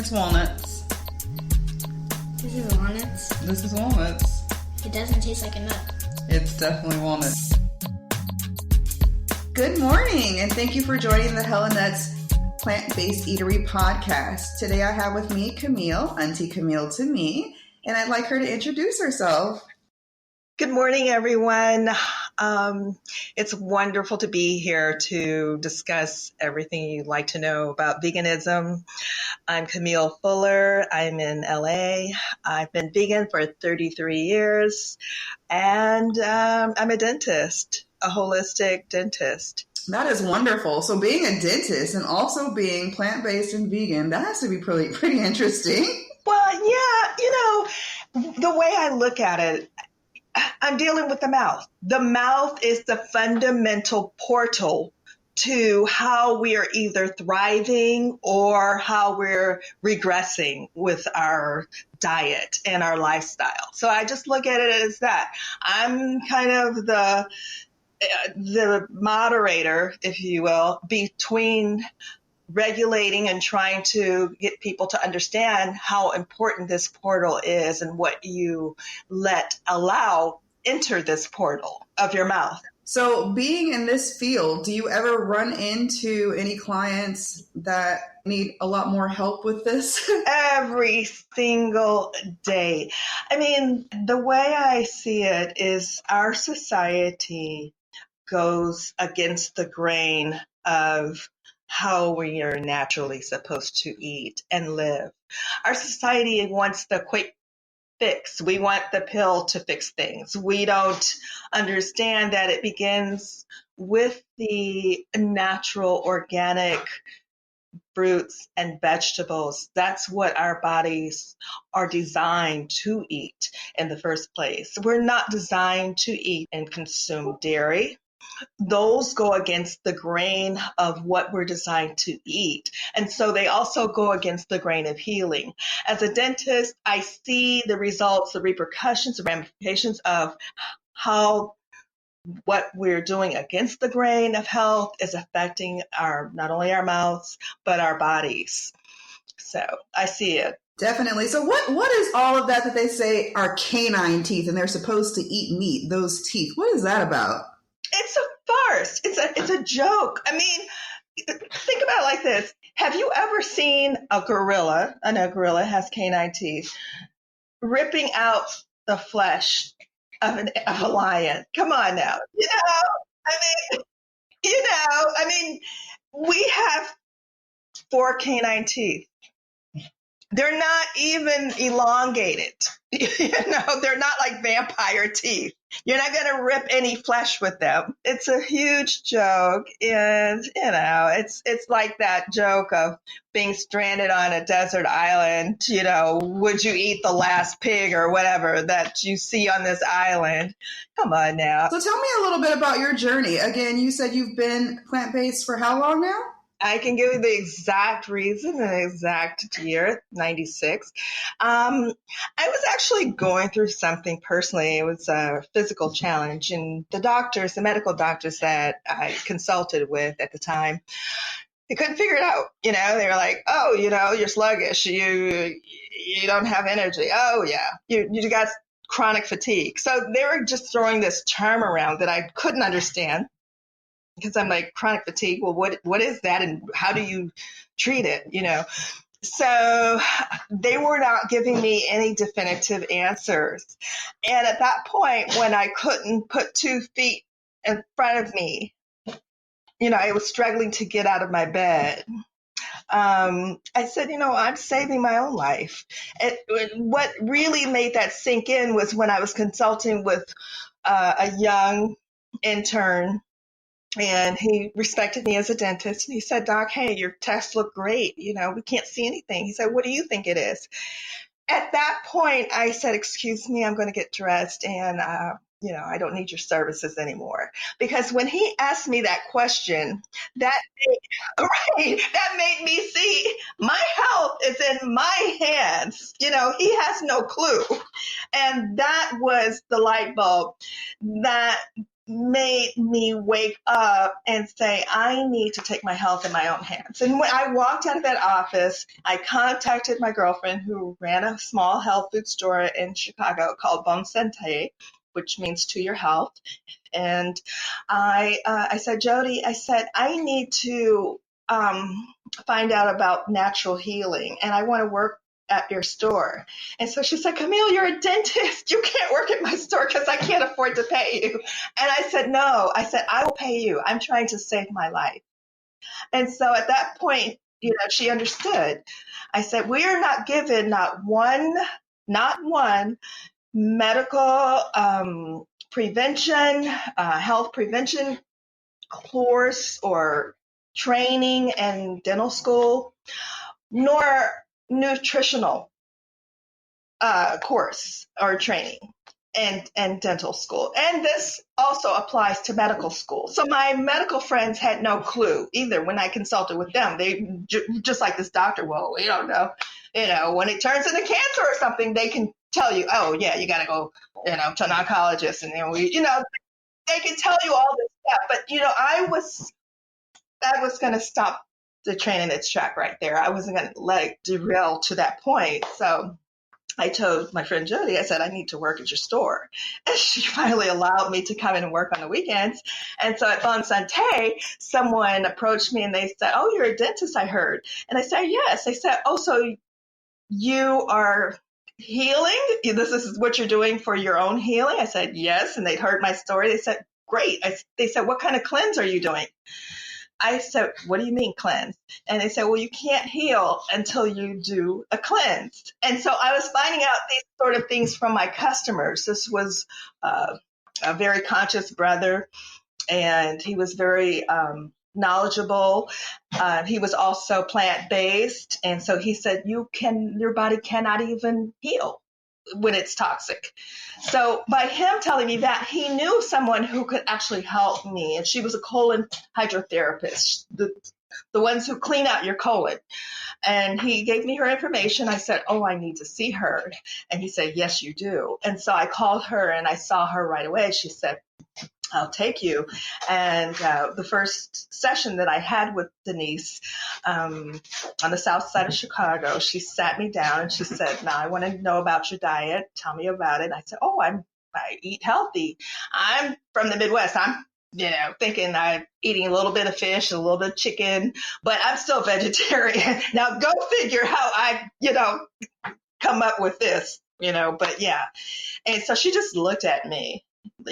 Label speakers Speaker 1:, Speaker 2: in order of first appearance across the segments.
Speaker 1: It's walnuts.
Speaker 2: This is walnuts.
Speaker 1: This is walnuts.
Speaker 2: It doesn't taste like a nut.
Speaker 1: It's definitely walnuts. Good morning, and thank you for joining the Hella Nuts Plant-Based Eatery podcast. Today I have with me Camille, Auntie Camille to me, and I'd like her to introduce herself.
Speaker 3: Good morning, everyone. It's wonderful to be here to discuss everything you'd like to know about veganism. I'm Camille Fuller. I'm in LA. I've been vegan for 33 years, and I'm a dentist, a holistic dentist.
Speaker 1: That is wonderful. So being a dentist and also being plant-based and vegan, that has to be pretty interesting.
Speaker 3: Well, yeah, the way I look at it, I'm dealing with the mouth. The mouth is the fundamental portal to how we are either thriving or how we're regressing with our diet and our lifestyle. So I just look at it as that. I'm kind of the moderator, if you will, between regulating and trying to get people to understand how important this portal is and what you allow enter this portal of your mouth.
Speaker 1: So being in this field, do you ever run into any clients that need a lot more help with this?
Speaker 3: Every single day. I mean, the way I see it is our society goes against the grain of how we are naturally supposed to eat and live. Our society wants the quick fix. We want the pill to fix things. We don't understand that it begins with the natural, organic fruits and vegetables. That's what our bodies are designed to eat in the first place. We're not designed to eat and consume dairy. Those go against the grain of what we're designed to eat. And so they also go against the grain of healing. As a dentist, I see the results, the repercussions, the ramifications of how what we're doing against the grain of health is affecting not only our mouths, but our bodies. So I see it.
Speaker 1: Definitely. So what is all of that they say are canine teeth and they're supposed to eat meat, those teeth? What is that about?
Speaker 3: It's a farce. It's a joke. I mean, think about it like this. Have you ever seen a gorilla? I know a gorilla has canine teeth, ripping out the flesh of a lion. Come on now. I mean, we have 4 canine teeth. They're not even elongated. They're not like vampire teeth. You're not going to rip any flesh with them. It's a huge joke. And, it's like that joke of being stranded on a desert island. Would you eat the last pig or whatever that you see on this island? Come on now.
Speaker 1: So tell me a little bit about your journey. Again, you said you've been plant-based for how long now?
Speaker 3: I can give you the exact reason and the exact year, 96. I was actually going through something personally. It was a physical challenge, and the medical doctors that I consulted with at the time, they couldn't figure it out. They were like, oh, you're sluggish. You don't have energy. Oh, yeah. You got chronic fatigue. So they were just throwing this term around that I couldn't understand. Because I'm like, chronic fatigue, well, what is that and how do you treat it, So they were not giving me any definitive answers. And at that point, when I couldn't put 2 feet in front of me, I was struggling to get out of my bed. I said, I'm saving my own life. What really made that sink in was when I was consulting with a young intern. And he respected me as a dentist. And he said, Doc, hey, your tests look great. We can't see anything. He said, what do you think it is? At that point, I said, excuse me, I'm going to get dressed. And, I don't need your services anymore. Because when he asked me that question, that made me see my health is in my hands. He has no clue. And that was the light bulb that made me wake up and say, I need to take my health in my own hands. And when I walked out of that office, I contacted my girlfriend who ran a small health food store in Chicago called Bon Santé, which means to your health. And I said, Jody, I said, I need to find out about natural healing, and I want to work at your store. And so she said, Camille, you're a dentist. You can't work at my store because I can't afford to pay you. And I said, no. I said, I will pay you. I'm trying to save my life. And so at that point, she understood. I said, we are not given not one medical prevention, health prevention course or training in dental school, nor nutritional course or training and dental school. And this also applies to medical school. So my medical friends had no clue either when I consulted with them. They just like this doctor, well, we don't know, when it turns into cancer or something, they can tell you, oh yeah, you got to go, to an oncologist. And then they can tell you all this stuff. But, I was going to stop the train in its track right there. I wasn't going to let it derail to that point. So I told my friend Jody, I said, I need to work at your store. And she finally allowed me to come in and work on the weekends. And so at Bon Santé, someone approached me and they said, oh, you're a dentist, I heard. And I said, yes. They said, oh, so you are healing? This is what you're doing for your own healing? I said, yes. And they'd heard my story. They said, great. They said, what kind of cleanse are you doing? I said, what do you mean cleanse? And they said, well, you can't heal until you do a cleanse. And so I was finding out these sort of things from my customers. This was a very conscious brother, and he was very knowledgeable. He was also plant-based. And so he said, your body cannot even heal when it's toxic. So by him telling me that, he knew someone who could actually help me. And she was a colon hydrotherapist, the ones who clean out your colon. And he gave me her information. I said, oh, I need to see her. And he said, yes, you do. And so I called her and I saw her right away. She said, I'll take you. And the first session that I had with Denise on the south side of Chicago, she sat me down and she said, now I want to know about your diet. Tell me about it. And I said, oh, I eat healthy. I'm from the Midwest. I'm thinking I'm eating a little bit of fish, a little bit of chicken, but I'm still vegetarian. Now go figure how I, come up with this, but yeah. And so she just looked at me.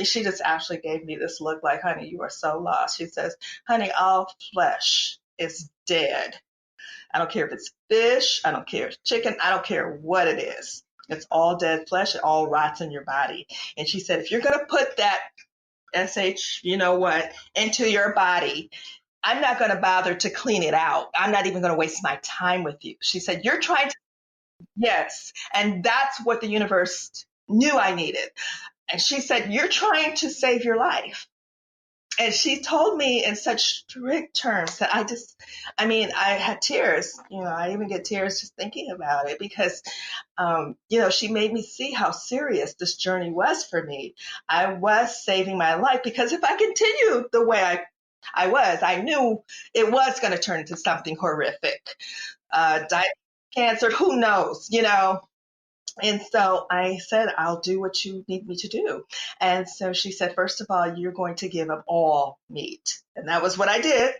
Speaker 3: She just actually gave me this look like, honey, you are so lost. She says, honey, all flesh is dead. I don't care if it's fish. I don't care if it's chicken. I don't care what it is. It's all dead flesh. It all rots in your body. And she said, if you're going to put that into your body, I'm not going to bother to clean it out. I'm not even going to waste my time with you. She said, you're trying to, yes. And that's what the universe knew I needed. And she said, you're trying to save your life. And she told me in such strict terms that I had tears. I even get tears just thinking about it because, she made me see how serious this journey was for me. I was saving my life because if I continued the way I knew it was going to turn into something horrific. Diabetes, cancer, who knows, And so I said, I'll do what you need me to do. And so she said, first of all, you're going to give up all meat. And that was what I did.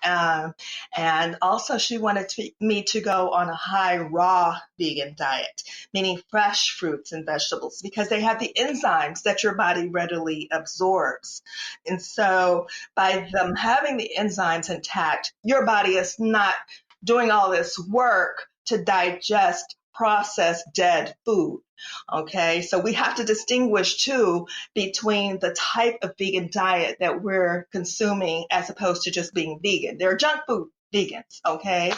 Speaker 3: And also she wanted me to go on a high raw vegan diet, meaning fresh fruits and vegetables, because they have the enzymes that your body readily absorbs. And so by them having the enzymes intact, your body is not doing all this work to digest processed dead food. Okay, so we have to distinguish too between the type of vegan diet that we're consuming as opposed to just being vegan. There are junk food vegans, okay?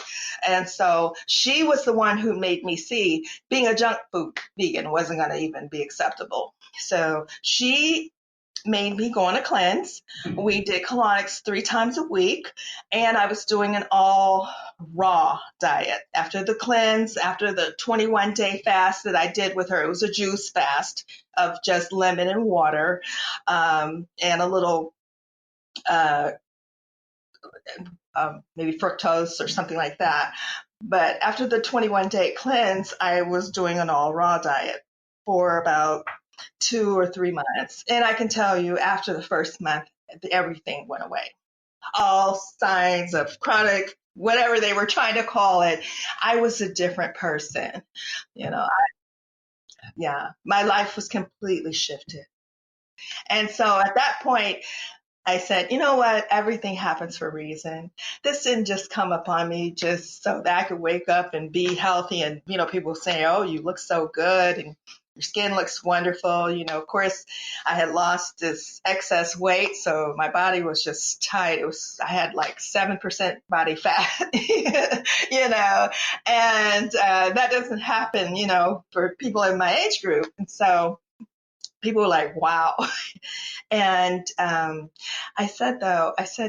Speaker 3: And so she was the one who made me see being a junk food vegan wasn't going to even be acceptable. So she made me go on a cleanse. We did colonics 3 times a week, and I was doing an all raw diet. After the cleanse, after the 21-day fast that I did with her, it was a juice fast of just lemon and water, and a little maybe fructose or something like that. But after the 21-day cleanse, I was doing an all raw diet for about 2 or 3 months. And I can tell you, after the first month, everything went away. All signs of chronic, whatever they were trying to call it, I was a different person. You know, my life was completely shifted. And so at that point, I said, you know what? Everything happens for a reason. This didn't just come upon me just so that I could wake up and be healthy. And, people say, oh, you look so good and your skin looks wonderful. Of course, I had lost this excess weight, so my body was just tight. I had like 7% body fat, and that doesn't happen, for people in my age group. And so people were like, wow. And I said,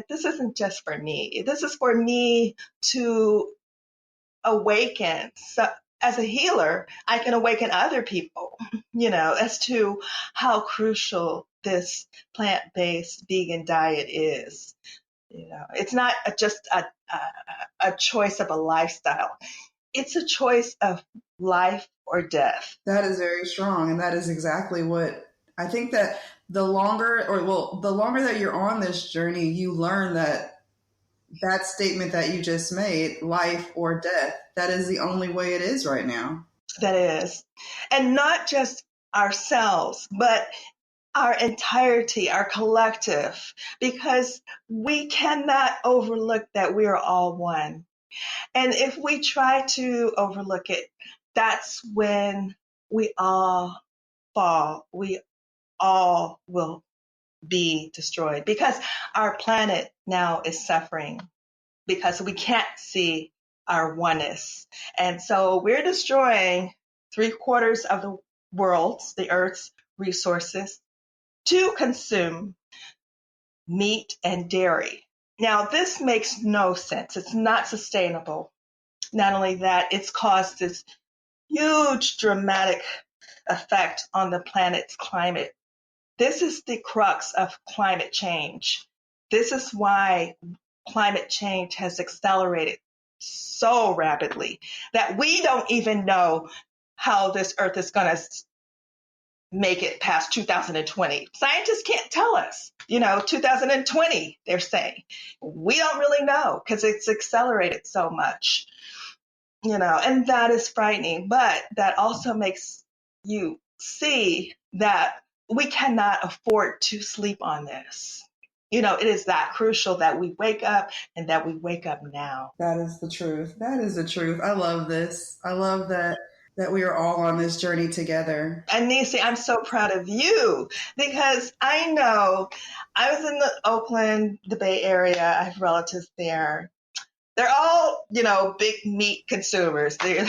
Speaker 3: this isn't just for me. This is for me to awaken. So as a healer, I can awaken other people, as to how crucial this plant-based vegan diet is. It's not just a choice of a lifestyle. It's a choice of life or death.
Speaker 1: That is very strong. And that is exactly what I think that the longer that you're on this journey, you learn that statement that you just made, life or death, that is the only way it is right now.
Speaker 3: That is. And not just ourselves, but our entirety, our collective, because we cannot overlook that we are all one. And if we try to overlook it, that's when we all fall. We all will be destroyed because our planet now is suffering because we can't see our oneness. And so we're destroying 3/4 of the world's, the Earth's resources to consume meat and dairy. Now, this makes no sense. It's not sustainable. Not only that, it's caused this huge dramatic effect on the planet's climate. This is the crux of climate change. This is why climate change has accelerated so rapidly that we don't even know how this Earth is going to make it past 2020. Scientists can't tell us. 2020, they're saying. We don't really know because it's accelerated so much. And that is frightening. But that also makes you see that we cannot afford to sleep on this. It is that crucial that we wake up and that we wake up now.
Speaker 1: That is the truth. That is the truth. I love this. I love that we are all on this journey together.
Speaker 3: And Nisi, I'm so proud of you because I know I was in the Oakland, the Bay Area. I have relatives there. They're all, big meat consumers. They're,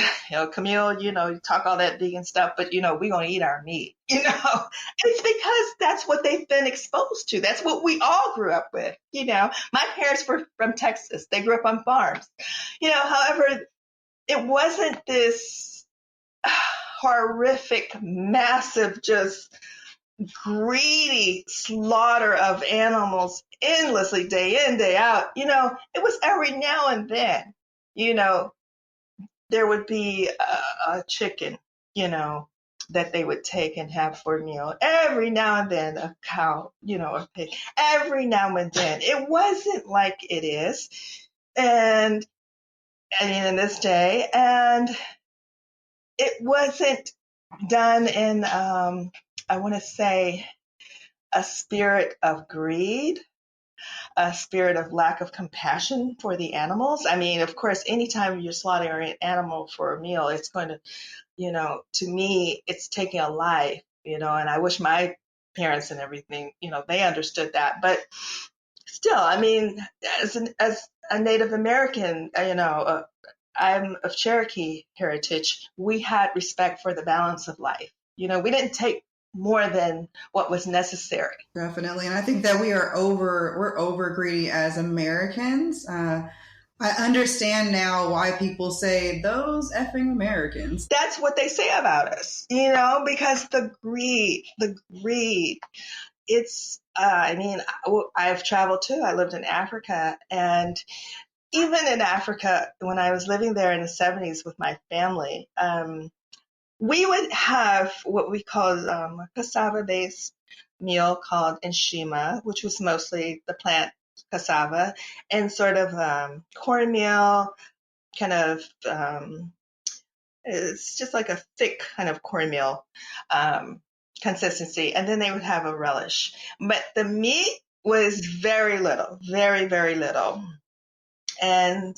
Speaker 3: Camille, you talk all that vegan stuff, but, we're going to eat our meat, It's because that's what they've been exposed to. That's what we all grew up with, My parents were from Texas. They grew up on farms. However, it wasn't this horrific, massive, just greedy slaughter of animals endlessly, day in, day out. It was every now and then, there would be a chicken, that they would take and have for a meal. Every now and then a cow, a pig, every now and then. It wasn't like it is. And in this day, and it wasn't done in, I want to say, a spirit of greed, a spirit of lack of compassion for the animals. I mean, of course, anytime you're slaughtering an animal for a meal, it's going to, to me, it's taking a life, and I wish my parents and everything, they understood that. But still, I mean, as a Native American, I'm of Cherokee heritage, we had respect for the balance of life. We didn't take more than what was necessary.
Speaker 1: Definitely. And I think that we're over greedy as Americans. I understand now why people say those effing Americans.
Speaker 3: That's what they say about us, because the greed, it's, I've traveled too. I lived in Africa, and even in Africa, when I was living there in the 70s with my family, we would have what we call a cassava-based meal called nshima, which was mostly the plant cassava, and sort of cornmeal, kind of, it's just like a thick kind of cornmeal consistency. And then they would have a relish. But the meat was very little, very, very little. And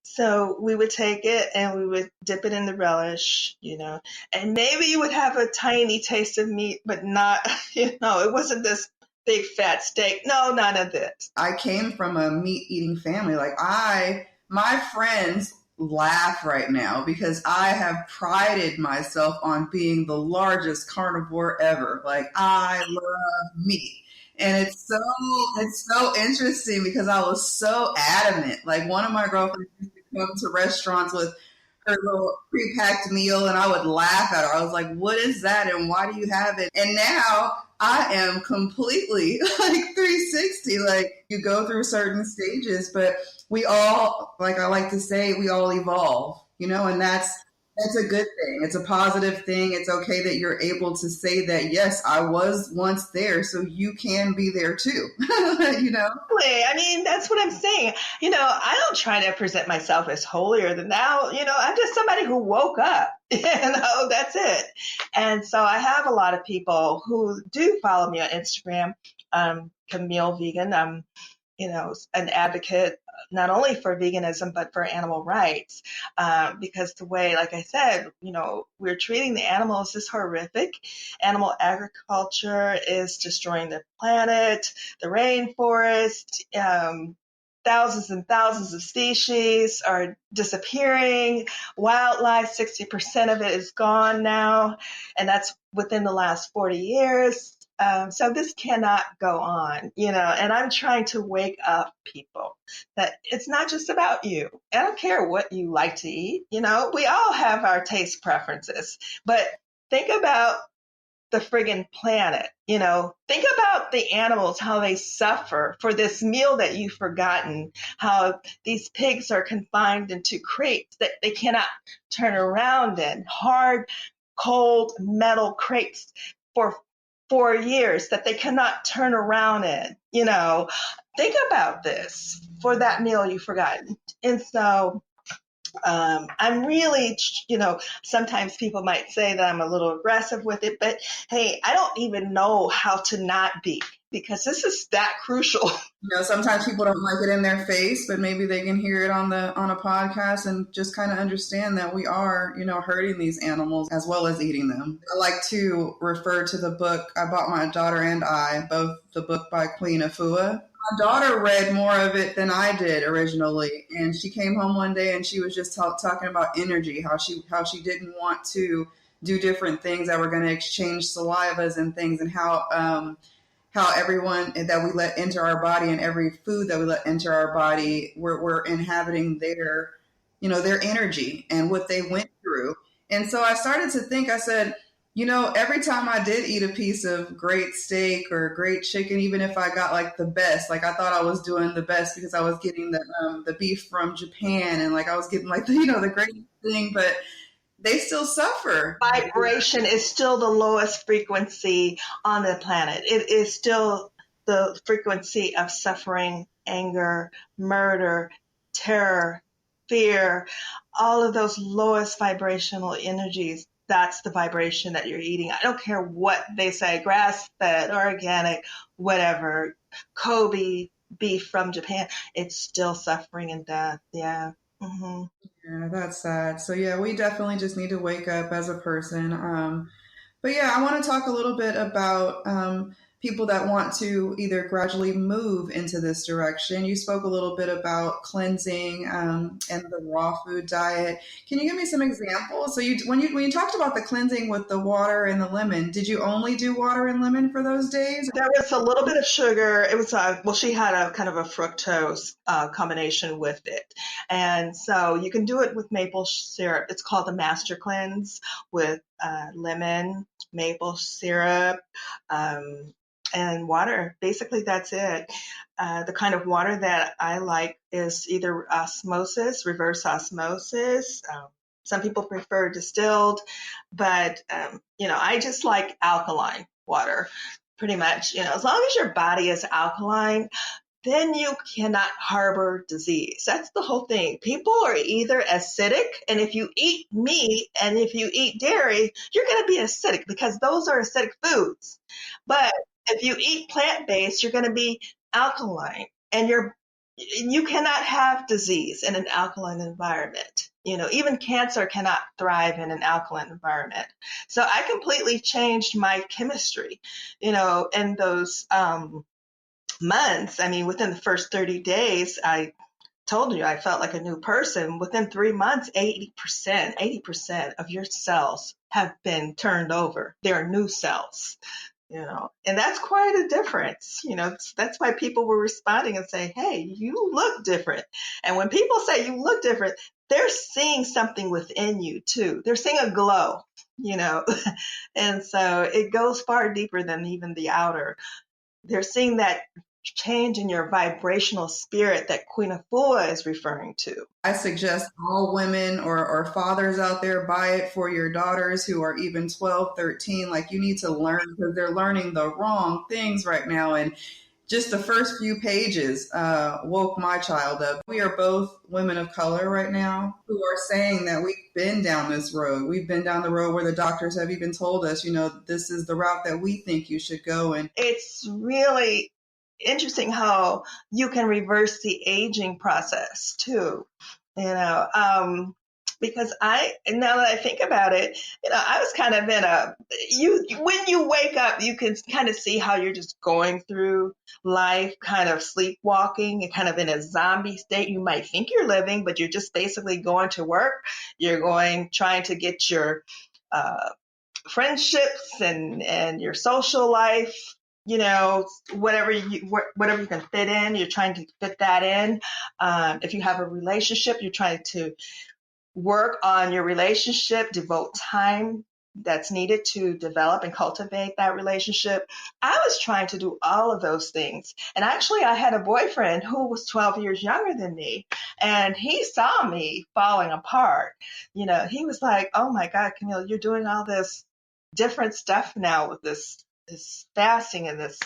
Speaker 3: so we would take it and we would dip it in the relish, and maybe you would have a tiny taste of meat, but not, it wasn't this big fat steak. No, none of this.
Speaker 1: I came from a meat eating family. My friends laugh right now because I have prided myself on being the largest carnivore ever. Like, I love meat. And it's so interesting because I was so adamant. Like, one of my girlfriends used to come to restaurants with her little pre-packed meal, and I would laugh at her. I was like, what is that and why do you have it? And now I am completely like 360. Like, you go through certain stages, but we all, like I like to say, we all evolve, and that's a good thing. It's a positive thing. It's okay that you're able to say that, yes, I was once there, so you can be there too.
Speaker 3: I mean, that's what I'm saying. I don't try to present myself as holier than thou. I'm just somebody who woke up. That's it. And so I have a lot of people who do follow me on Instagram. Camille Vegan. I'm, an advocate not only for veganism, but for animal rights. Because the way, like I said, we're treating the animals is horrific. Animal agriculture is destroying the planet, the rainforest. Thousands and thousands of species are disappearing. Wildlife, 60% of it is gone now. And that's within the last 40 years. So this cannot go on, and I'm trying to wake up people that it's not just about you. I don't care what you like to eat. We all have our taste preferences, but think about the friggin' planet, think about the animals, how they suffer for this meal that you've forgotten, how these pigs are confined into crates that they cannot turn around in, hard, cold metal crates for 4 years that they cannot turn around in. Think about this for that meal you've forgotten. And so I'm really, sometimes people might say that I'm a little aggressive with it, but hey, I don't even know how to not be, because this is that crucial.
Speaker 1: Sometimes people don't like it in their face, but maybe they can hear it on a podcast and just kind of understand that we are, hurting these animals as well as eating them. I like to refer to the book. I bought my daughter and I both the book by Queen Afua. My daughter read more of it than I did originally, and she came home one day and she was just talking about energy, how she didn't want to do different things that were going to exchange salivas and things, and how everyone that we let enter our body and every food that we let enter our body, we're inhabiting their energy and what they went through. And so I started to think, I said, every time I did eat a piece of great steak or great chicken, even if I got like the best, like I thought I was doing the best because I was getting the beef from Japan, and like I was getting like the great thing, but they still suffer.
Speaker 3: Vibration is still the lowest frequency on the planet. It is still the frequency of suffering, anger, murder, terror, fear, all of those lowest vibrational energies. That's the vibration that you're eating. I don't care what they say, grass-fed, organic, whatever, Kobe beef from Japan. It's still suffering and death. Yeah. Mm-hmm.
Speaker 1: Yeah, that's sad. So yeah, we definitely just need to wake up as a person. But yeah, I want to talk a little bit about people that want to either gradually move into this direction. You spoke a little bit about cleansing and the raw food diet. Can you give me some examples? So when you talked about the cleansing with the water and the lemon, did you only do water and lemon for those days?
Speaker 3: There was a little bit of sugar. It was well, she had a kind of a fructose combination with it, and so you can do it with maple syrup. It's called the Master Cleanse with lemon, maple syrup, and water. Basically, that's it. The kind of water that I like is either osmosis, reverse osmosis. Some people prefer distilled, but I just like alkaline water, pretty much. As long as your body is alkaline, then you cannot harbor disease. That's the whole thing. People are either acidic, and if you eat meat and if you eat dairy, you're going to be acidic because those are acidic foods. But if you eat plant-based, you're going to be alkaline, and you cannot have disease in an alkaline environment. Even cancer cannot thrive in an alkaline environment. So I completely changed my chemistry, in those months. I mean, within the first 30 days, I told you I felt like a new person. Within 3 months, 80% of your cells have been turned over. They're new cells. And that's quite a difference. That's why people were responding and saying, hey, you look different. And when people say you look different, they're seeing something within you too. They're seeing a glow, and so it goes far deeper than even the outer. They're seeing that change in your vibrational spirit that Queen Afua is referring to.
Speaker 1: I suggest all women or fathers out there buy it for your daughters who are even 12, 13. Like, you need to learn, because they're learning the wrong things right now. And just the first few pages woke my child up. We are both women of color right now who are saying that we've been down this road. We've been down the road where the doctors have even told us, this is the route that we think you should go. And
Speaker 3: it's really interesting how you can reverse the aging process too, because now that I think about it, I was kind of when you wake up, you can kind of see how you're just going through life, kind of sleepwalking and kind of in a zombie state. You might think you're living, but you're just basically going to work. You're trying to get your friendships and your social life, whatever you can fit in, you're trying to fit that in. If you have a relationship, you're trying to work on your relationship, devote time that's needed to develop and cultivate that relationship. I was trying to do all of those things. And actually, I had a boyfriend who was 12 years younger than me, and he saw me falling apart. He was like, oh my God, Camille, you're doing all this different stuff now with this fasting and this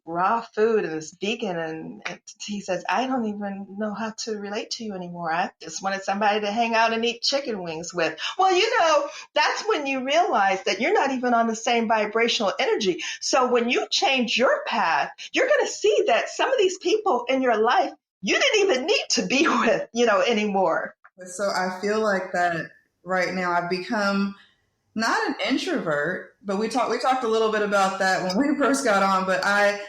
Speaker 3: raw food and this vegan, and he says, I don't even know how to relate to you anymore. I just wanted somebody to hang out and eat chicken wings with. Well, that's when you realize that you're not even on the same vibrational energy. So when you change your path, you're going to see that some of these people in your life you didn't even need to be with, anymore.
Speaker 1: So I feel like that right now I've become not an introvert, but we talked a little bit about that when we first got on. But I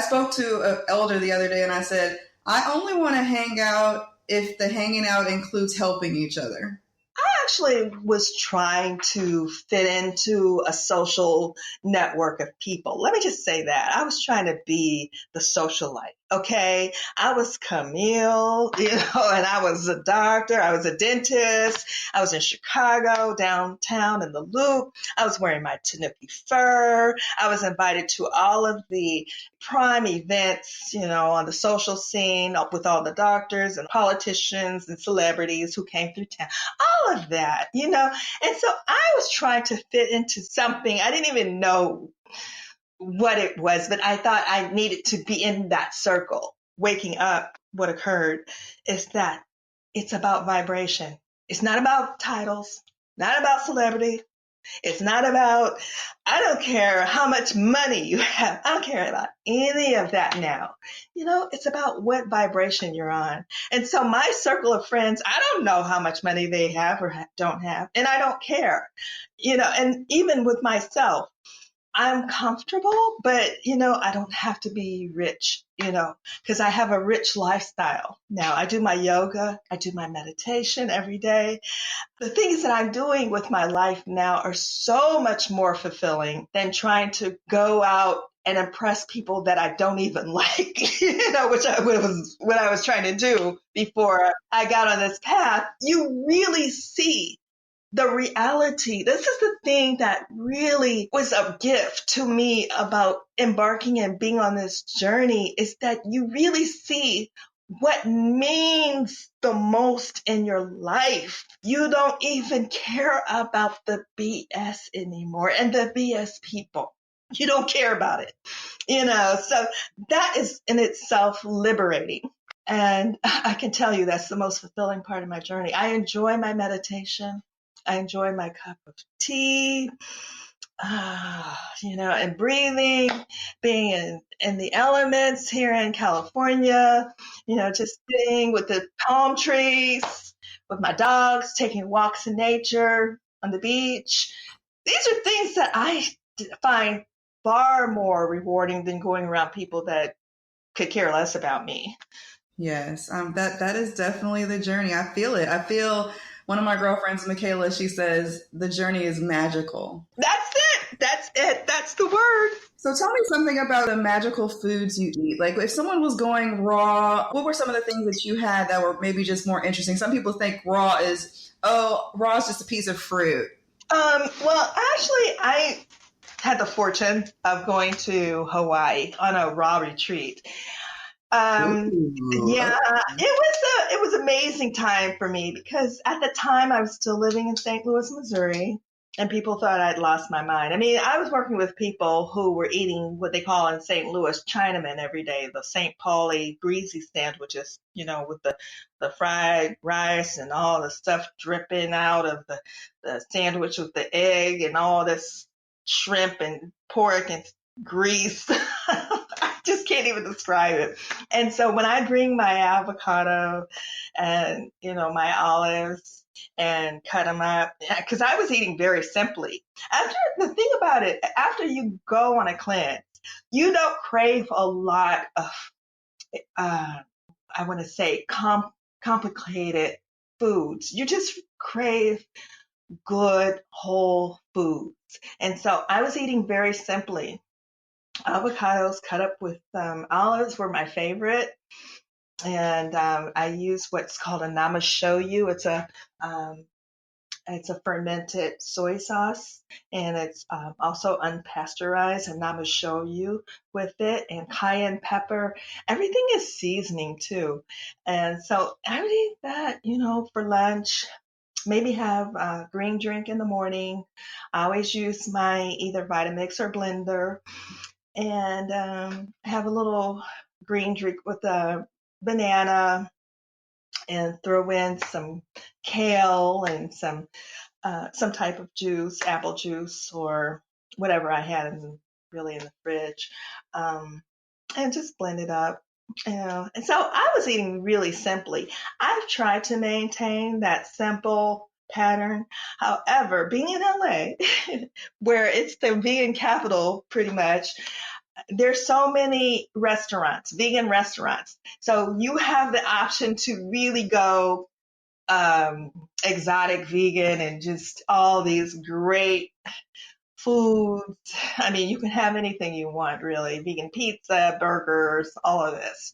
Speaker 1: spoke to an elder the other day, and I said, I only want to hang out if the hanging out includes helping each other.
Speaker 3: I actually was trying to fit into a social network of people. Let me just say that. I was trying to be the socialite. Okay. I was Camille, and I was a doctor. I was a dentist. I was in Chicago, downtown in the Loop. I was wearing my Tanuki fur. I was invited to all of the prime events, on the social scene with all the doctors and politicians and celebrities who came through town. All of that, And so I was trying to fit into something. I didn't even know what it was, but I thought I needed to be in that circle. Waking up, what occurred is that it's about vibration. It's not about titles, not about celebrity. It's not about, I don't care how much money you have. I don't care about any of that now. It's about what vibration you're on. And so my circle of friends, I don't know how much money they have or don't have, and I don't care. And even with myself, I'm comfortable, but I don't have to be rich, because I have a rich lifestyle now. I do my yoga, I do my meditation every day. The things that I'm doing with my life now are so much more fulfilling than trying to go out and impress people that I don't even like, which was what I was trying to do before I got on this path. You really see the reality. This is the thing that really was a gift to me about embarking and being on this journey, is that you really see what means the most in your life. You don't even care about the BS anymore and the BS people. You don't care about it, so that is in itself liberating. And I can tell you that's the most fulfilling part of my journey. I enjoy my meditation. I enjoy my cup of tea, and breathing, being in the elements here in California, just sitting with the palm trees, with my dogs, taking walks in nature on the beach. These are things that I find far more rewarding than going around people that could care less about me.
Speaker 1: Yes, that is definitely the journey. I feel it. I feel one of my girlfriends, Michaela, she says the journey is magical.
Speaker 3: That's it. That's it. That's the word.
Speaker 1: So tell me something about the magical foods you eat. Like if someone was going raw, what were some of the things that you had that were maybe just more interesting? Some people think raw is just a piece of fruit.
Speaker 3: Well, actually, I had the fortune of going to Hawaii on a raw retreat. Yeah, it was amazing time for me, because at the time I was still living in St. Louis, Missouri, and people thought I'd lost my mind. I mean, I was working with people who were eating what they call in St. Louis Chinaman every day, the St. Pauli greasy sandwiches, with the fried rice and all the stuff dripping out of the sandwich with the egg and all this shrimp and pork and grease. I just can't even describe it. And so when I bring my avocado and, my olives and cut them up, because I was eating very simply. The thing about it, after you go on a cleanse, you don't crave a lot of, I want to say, complicated foods. You just crave good, whole foods. And so I was eating very simply. Avocados cut up with olives were my favorite. And I use what's called a namashoyu. It's a fermented soy sauce, and it's also unpasteurized, and namashoyu with it, and cayenne pepper. Everything is seasoning too. And so I would eat that, for lunch. Maybe have a green drink in the morning. I always use my either Vitamix or blender, and have a little green drink with a banana, and throw in some kale and some type of juice, apple juice or whatever I had in the fridge, and just blend it up. And so I was eating really simply. I've tried to maintain that simple pattern. However, being in LA, where it's the vegan capital pretty much, there's so many restaurants, vegan restaurants. So you have the option to really go exotic vegan and just all these great foods. I mean, you can have anything you want, really. Vegan pizza, burgers, all of this,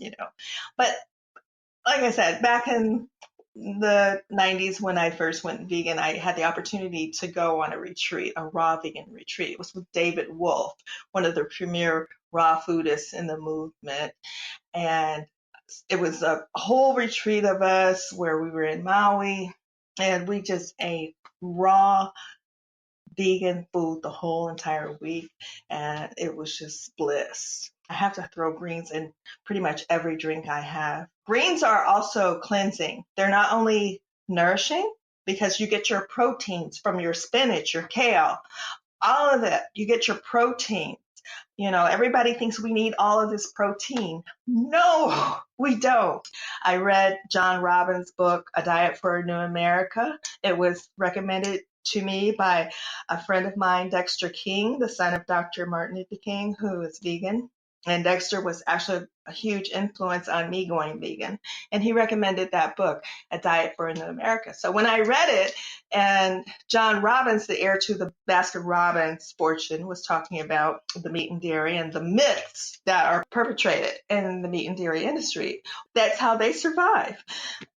Speaker 3: But like I said, back in the 90s when I first went vegan, I had the opportunity to go on a retreat, a raw vegan retreat. It was with David Wolf, one of the premier raw foodists in the movement. And it was a whole retreat of us where we were in Maui, and we just ate raw vegan food the whole entire week, and it was just bliss. I have to throw greens in pretty much every drink I have. Greens are also cleansing. They're not only nourishing, because you get your proteins from your spinach, your kale, all of it. You get your proteins. Everybody thinks we need all of this protein. No, we don't. I read John Robbins' book, A Diet for a New America. It was recommended to me by a friend of mine, Dexter King, the son of Dr. Martin Luther King, who is vegan. And Dexter was actually a huge influence on me going vegan. And he recommended that book, A Diet for America. So when I read it, and John Robbins, the heir to the Baskin Robbins fortune, was talking about the meat and dairy and the myths that are perpetrated in the meat and dairy industry. That's how they survive.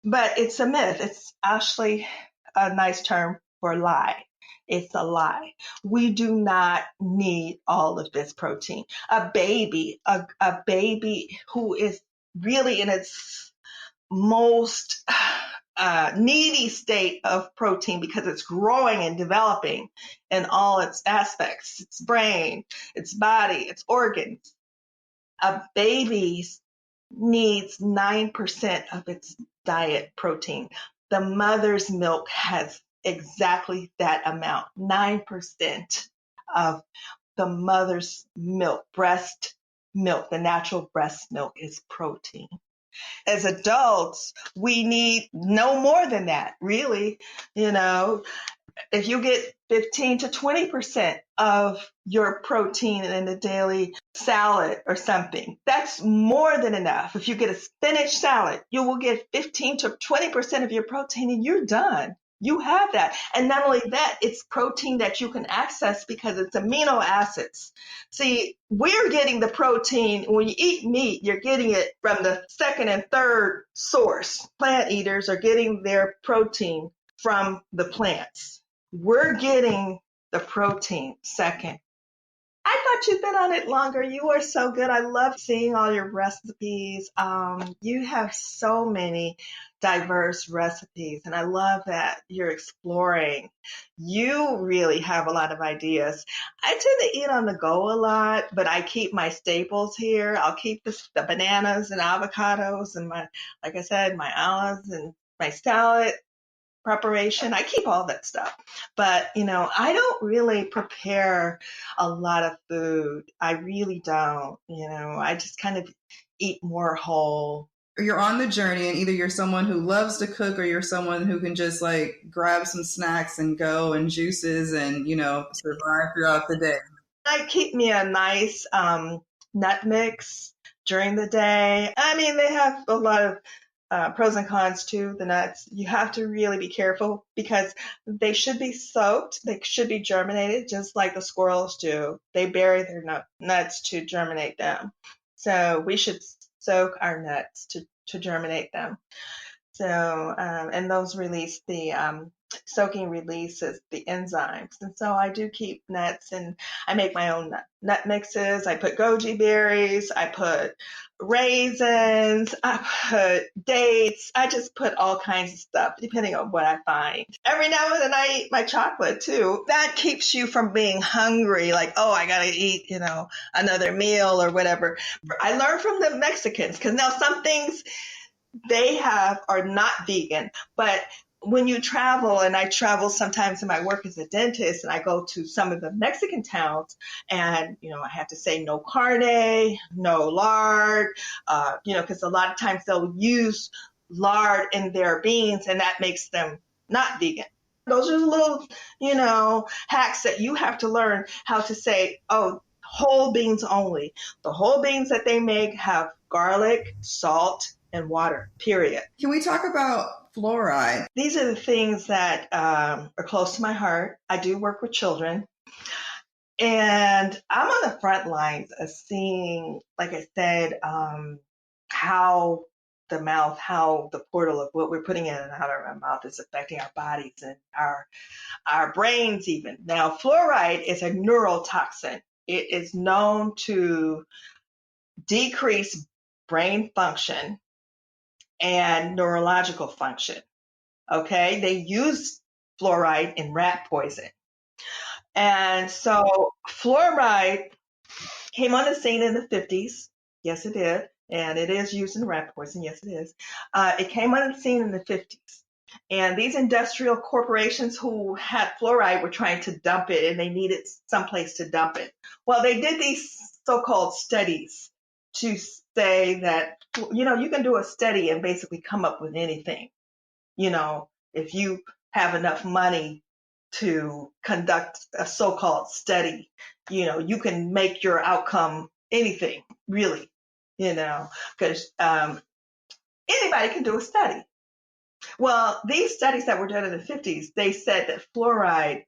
Speaker 3: But it's a myth. It's actually a nice term for lie. It's a lie. We do not need all of this protein. A baby who is really in its most needy state of protein because it's growing and developing in all its aspects, its brain, its body, its organs. A baby needs 9% of its diet protein. The mother's milk has exactly that amount, 9% of the mother's milk, breast milk, the natural breast milk is protein. As adults, we need no more than that, really. If you get 15 to 20% of your protein in a daily salad or something, that's more than enough. If you get a spinach salad, you will get 15 to 20% of your protein and you're done. You have that. And not only that, it's protein that you can access because it's amino acids. See, we're getting the protein. When you eat meat, you're getting it from the second and third source. Plant eaters are getting their protein from the plants. We're getting the protein second. I thought you'd been on it longer. You are so good. I love seeing all your recipes. You have so many diverse recipes, and I love that you're exploring. You really have a lot of ideas. I tend to eat on the go a lot, but I keep my staples here. I'll keep the bananas and avocados and like I said, my olives and my salad preparation. I keep all that stuff. But, I don't really prepare a lot of food. I really don't. I just kind of eat more whole.
Speaker 1: You're on the journey, and either you're someone who loves to cook or you're someone who can just like grab some snacks and go and juices and, survive throughout the day.
Speaker 3: I keep me a nice nut mix during the day. I mean, they have a lot of pros and cons to the nuts. You have to really be careful because they should be soaked. They should be germinated just like the squirrels do. They bury their nuts to germinate them. So we should soak our nuts to germinate them. So, and those release soaking releases the enzymes. And so I do keep nuts, and I make my own nut mixes. I put goji berries, I put raisins, I put dates. I just put all kinds of stuff depending on what I find. Every now and then I eat my chocolate too. That keeps you from being hungry, like, oh, I gotta eat, another meal or whatever. I learned from the Mexicans because now some things they have are not vegan, but when you travel, and I travel sometimes in my work as a dentist, and I go to some of the Mexican towns, and I have to say no carne, no lard, because a lot of times they'll use lard in their beans, and that makes them not vegan. Those are the little, hacks that you have to learn how to say, oh, whole beans only. The whole beans that they make have garlic, salt, and water, period.
Speaker 1: Can we talk about fluoride?
Speaker 3: These are the things that are close to my heart. I do work with children. And I'm on the front lines of seeing, like I said, how the portal of what we're putting in and out of our mouth is affecting our bodies and our brains even. Now, fluoride is a neurotoxin. It is known to decrease brain function and neurological function. Okay, they use fluoride in rat poison. And so fluoride came on the scene in the 50s. Yes, it did. And it is used in rat poison. Yes, it is. It came on the scene in the 50s. And these industrial corporations who had fluoride were trying to dump it, and they needed someplace to dump it. Well, they did these so-called studies to say that, you can do a study and basically come up with anything. If you have enough money to conduct a so-called study. You can make your outcome anything, really, because anybody can do a study. Well, these studies that were done in the 50s, they said that fluoride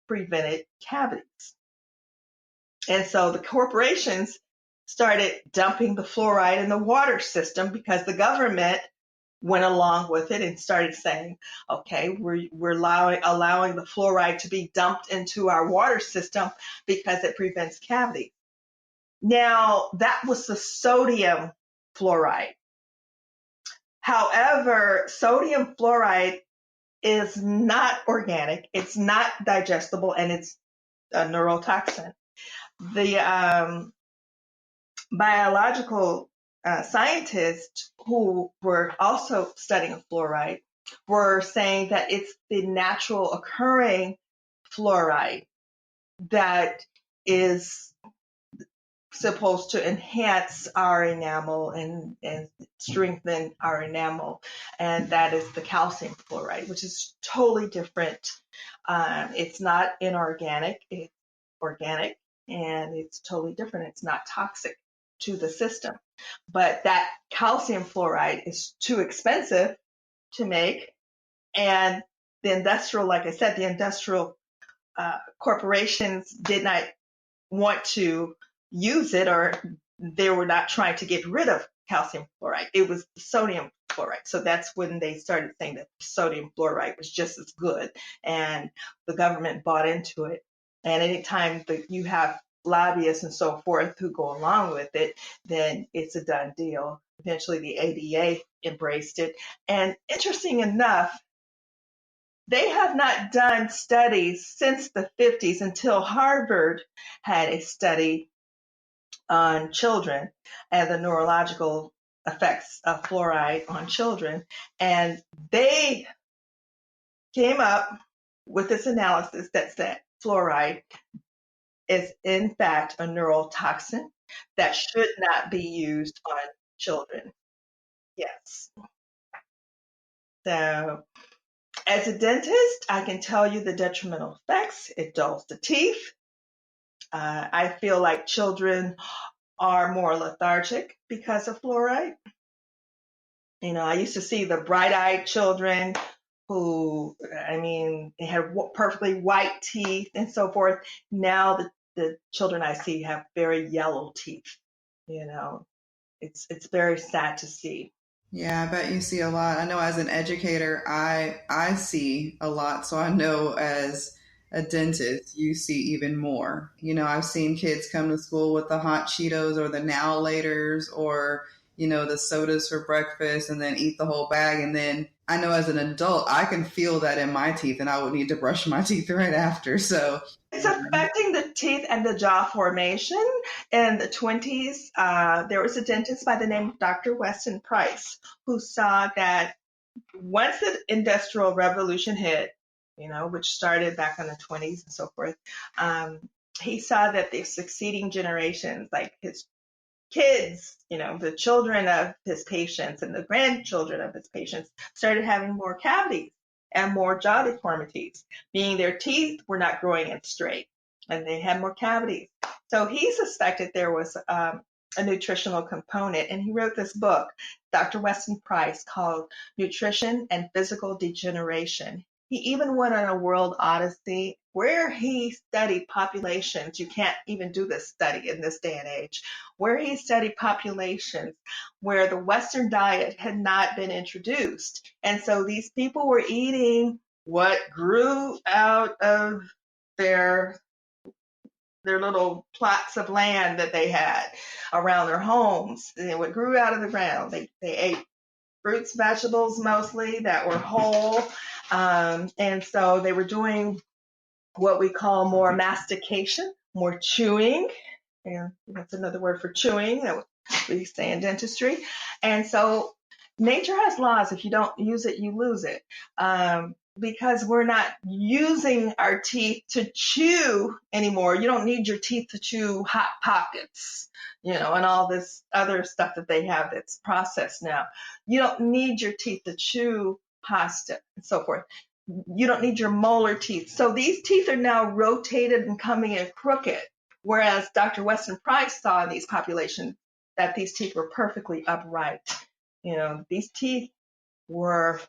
Speaker 3: prevented cavities. And so the corporations started dumping the fluoride in the water system because the government went along with it and started saying, okay, we're allowing the fluoride to be dumped into our water system because it prevents cavity. Now, that was the sodium fluoride. However, sodium fluoride is not organic, it's not digestible, and it's a neurotoxin. The biological scientists who were also studying fluoride were saying that it's the natural occurring fluoride that is supposed to enhance our enamel and strengthen our enamel, and that is the calcium fluoride, which is totally different. It's not inorganic, it's organic, and it's totally different. It's not toxic to the system. But that calcium fluoride is too expensive to make, and the industrial, like I said, the industrial corporations did not want to use it, or they were not trying to get rid of calcium fluoride. It was sodium fluoride. So that's when they started saying that sodium fluoride was just as good, and the government bought into it. And anytime that you have lobbyists and so forth who go along with it, then it's a done deal. Eventually the ADA embraced it. And interesting enough, they have not done studies since the 50s until Harvard had a study on children and the neurological effects of fluoride on children. And they came up with this analysis that said fluoride is in fact a neurotoxin that should not be used on children. Yes. So as a dentist, I can tell you the detrimental effects. It dulls the teeth. I feel like children are more lethargic because of fluoride. I used to see the bright-eyed children who, they had perfectly white teeth and so forth. Now the children I see have very yellow teeth. It's very sad to see.
Speaker 1: Yeah, I bet you see a lot. I know as an educator, I see a lot. So I know as a dentist, you see even more. I've seen kids come to school with the hot Cheetos or the now laters or, the sodas for breakfast and then eat the whole bag. And then I know as an adult, I can feel that in my teeth and I would need to brush my teeth right after. So
Speaker 3: it's affecting the teeth and the jaw formation. In the 20s, there was a dentist by the name of Dr. Weston Price who saw that once the Industrial Revolution hit, which started back in the 20s and so forth, he saw that the succeeding generations, like his kids, the children of his patients and the grandchildren of his patients, started having more cavities and more jaw deformities, meaning their teeth were not growing in straight and they had more cavities. So he suspected there was a nutritional component, and he wrote this book, Dr. Weston Price, called Nutrition and Physical Degeneration. He even went on a world odyssey where he studied populations. You can't even do this study in this day and age, where he studied populations where the Western diet had not been introduced. And so these people were eating what grew out of their little plots of land that they had around their homes. And what grew out of the ground. They ate fruits, vegetables mostly that were whole. And so they were doing what we call more mastication, more chewing. And that's another word for chewing that we say in dentistry. And so nature has laws. If you don't use it, you lose it. Because we're not using our teeth to chew anymore. You don't need your teeth to chew Hot Pockets, and all this other stuff that they have that's processed now. You don't need your teeth to chew pasta and so forth. You don't need your molar teeth. So these teeth are now rotated and coming in crooked, whereas Dr. Weston Price saw in these populations that these teeth were perfectly upright. These teeth were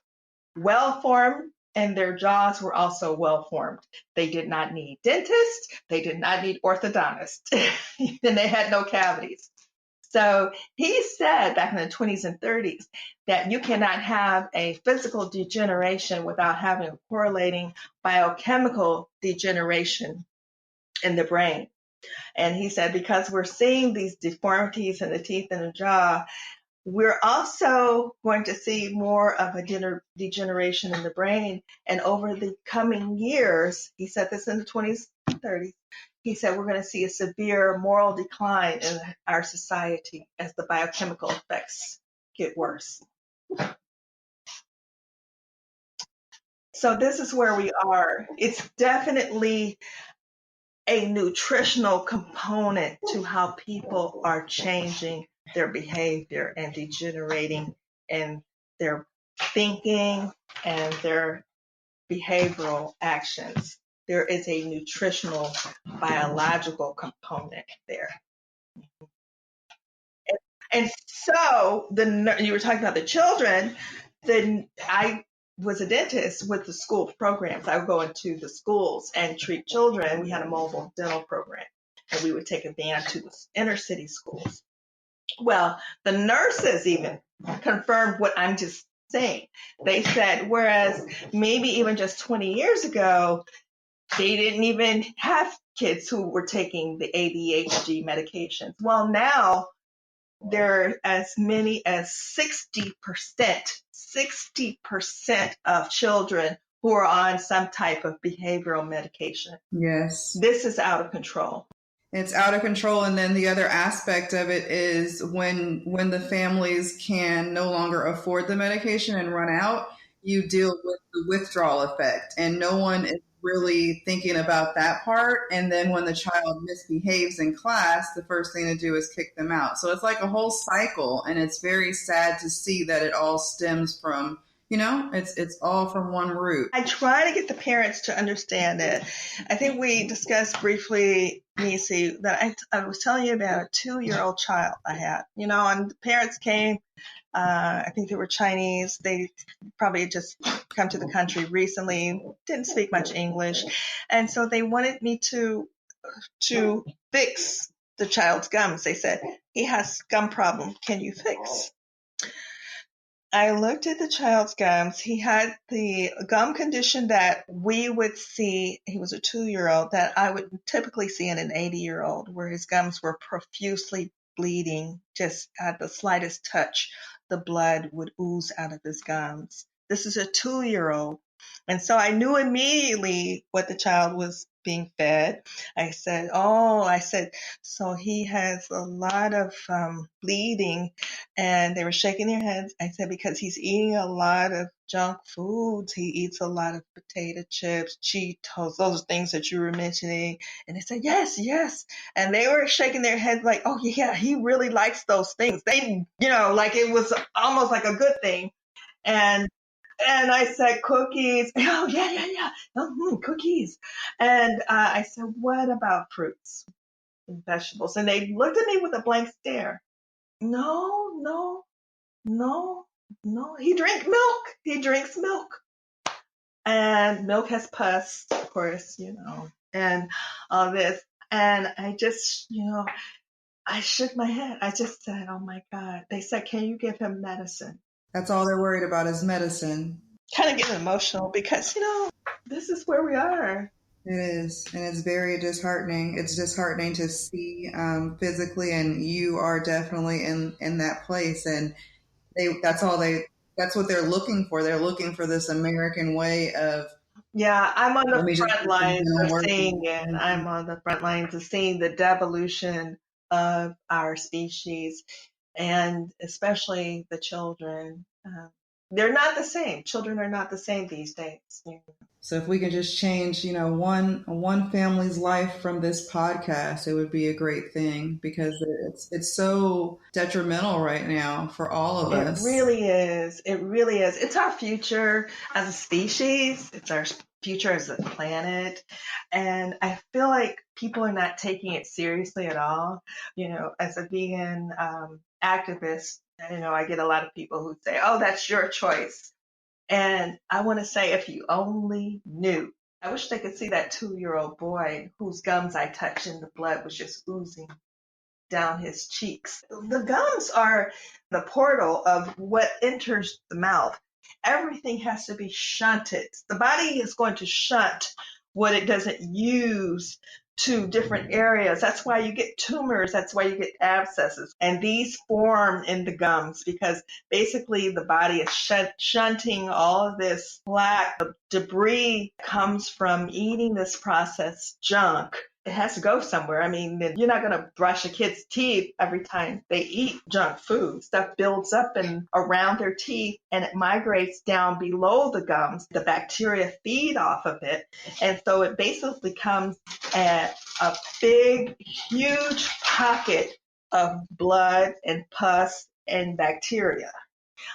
Speaker 3: well formed, and their jaws were also well formed. They did not need dentists. They did not need orthodontists. And they had no cavities. So he said back in the 20s and 30s that you cannot have a physical degeneration without having a correlating biochemical degeneration in the brain. And he said because we're seeing these deformities in the teeth and the jaw, we're also going to see more of a degeneration in the brain. And over the coming years, he said this in the 20s, 30s, he said we're going to see a severe moral decline in our society as the biochemical effects get worse. So this is where we are. It's definitely a nutritional component to how people are changing their behavior and degenerating in their thinking and their behavioral actions. There is a nutritional, biological component there. And so you were talking about the children. Then I was a dentist with the school programs. I would go into the schools and treat children. We had a mobile dental program, and we would take a van to the inner city schools. Well, the nurses even confirmed what I'm just saying. They said, whereas maybe even just 20 years ago, they didn't even have kids who were taking the ADHD medications. Well, now there are as many as 60% of children who are on some type of behavioral medication.
Speaker 1: Yes.
Speaker 3: This is out of control.
Speaker 1: It's out of control. And then the other aspect of it is when the families can no longer afford the medication and run out, you deal with the withdrawal effect. And no one is really thinking about that part. And then when the child misbehaves in class, the first thing to do is kick them out. So it's like a whole cycle. And it's very sad to see that it all stems from, it's all from one root.
Speaker 3: I try to get the parents to understand it. I think we discussed briefly, Nisi, that I was telling you about a 2-year-old child I had, and the parents came. I think they were Chinese. They probably had just come to the country recently, didn't speak much English. And so they wanted me to fix the child's gums. They said, he has gum problem. Can you fix? I looked at the child's gums. He had the gum condition that we would see. He was a 2-year-old that I would typically see in an 80-year-old, where his gums were profusely bleeding. Just at the slightest touch, the blood would ooze out of his gums. This is a 2-year-old. And so I knew immediately what the child was being fed. I said, so he has a lot of bleeding. And they were shaking their heads. I said, because he's eating a lot of junk foods. He eats a lot of potato chips, Cheetos, those things that you were mentioning. And they said, yes. And they were shaking their heads like, oh yeah, he really likes those things. They, like it was almost like a good thing. And I said, cookies. Oh, yeah. Cookies. And I said, what about fruits and vegetables? And they looked at me with a blank stare. No. He drinks milk. And milk has pus, of course, and all this. And I just, I shook my head. I just said, oh my God. They said, can you give him medicine?
Speaker 1: That's all they're worried about is medicine.
Speaker 3: Kind of getting emotional because, this is where we are.
Speaker 1: It is. And it's very disheartening. It's disheartening to see physically, and you are definitely in that place. And that's what they're looking for. They're looking for this American way of.
Speaker 3: Yeah, I'm on the front lines of seeing it. I'm on the front lines of seeing the devolution of our species, and especially the children. they're not the same. Children are not the same these days.
Speaker 1: So if we can just change, one family's life from this podcast, it would be a great thing, because it's so detrimental right now for all of us.
Speaker 3: It really is. It really is. It's our future as a species. It's our future as a planet. And I feel like people are not taking it seriously at all. As a vegan activist, I get a lot of people who say, oh, that's your choice. And I want to say, if you only knew. I wish they could see that 2-year-old boy whose gums I touched and the blood was just oozing down his cheeks. The gums are the portal of what enters the mouth. Everything has to be shunted. The body is going to shunt what it doesn't use to different areas. That's why you get tumors. That's why you get abscesses. And these form in the gums because basically the body is shunting all of this plaque. The debris comes from eating this processed junk. It has to go somewhere. I mean, you're not going to brush a kid's teeth every time they eat junk food. Stuff builds up and around their teeth and it migrates down below the gums. The bacteria feed off of it. And so it basically comes at a big, huge pocket of blood and pus and bacteria.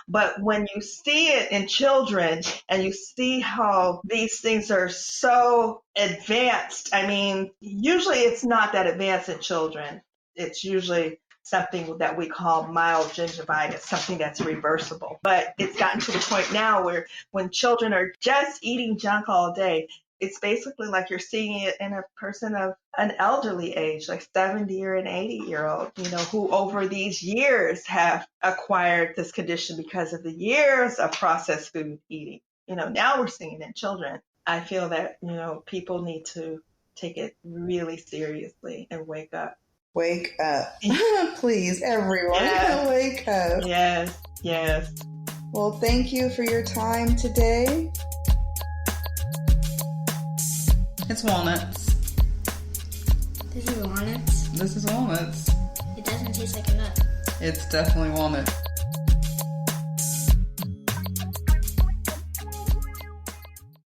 Speaker 3: But when you see it in children and you see how these things are so advanced, I mean, usually it's not that advanced in children. It's usually something that we call mild gingivitis, something that's reversible. But it's gotten to the point now where when children are just eating junk all day, it's basically like you're seeing it in a person of an elderly age, like 70 or an 80-year-old, who over these years have acquired this condition because of the years of processed food eating. Now we're seeing it in children. I feel that, people need to take it really seriously and wake up.
Speaker 1: Wake up. Please, everyone, wake up.
Speaker 3: Yes, yes.
Speaker 1: Well, thank you for your time today. It's walnuts.
Speaker 2: This is walnuts.
Speaker 1: This is walnuts.
Speaker 2: It doesn't taste like a nut.
Speaker 1: It's definitely walnut.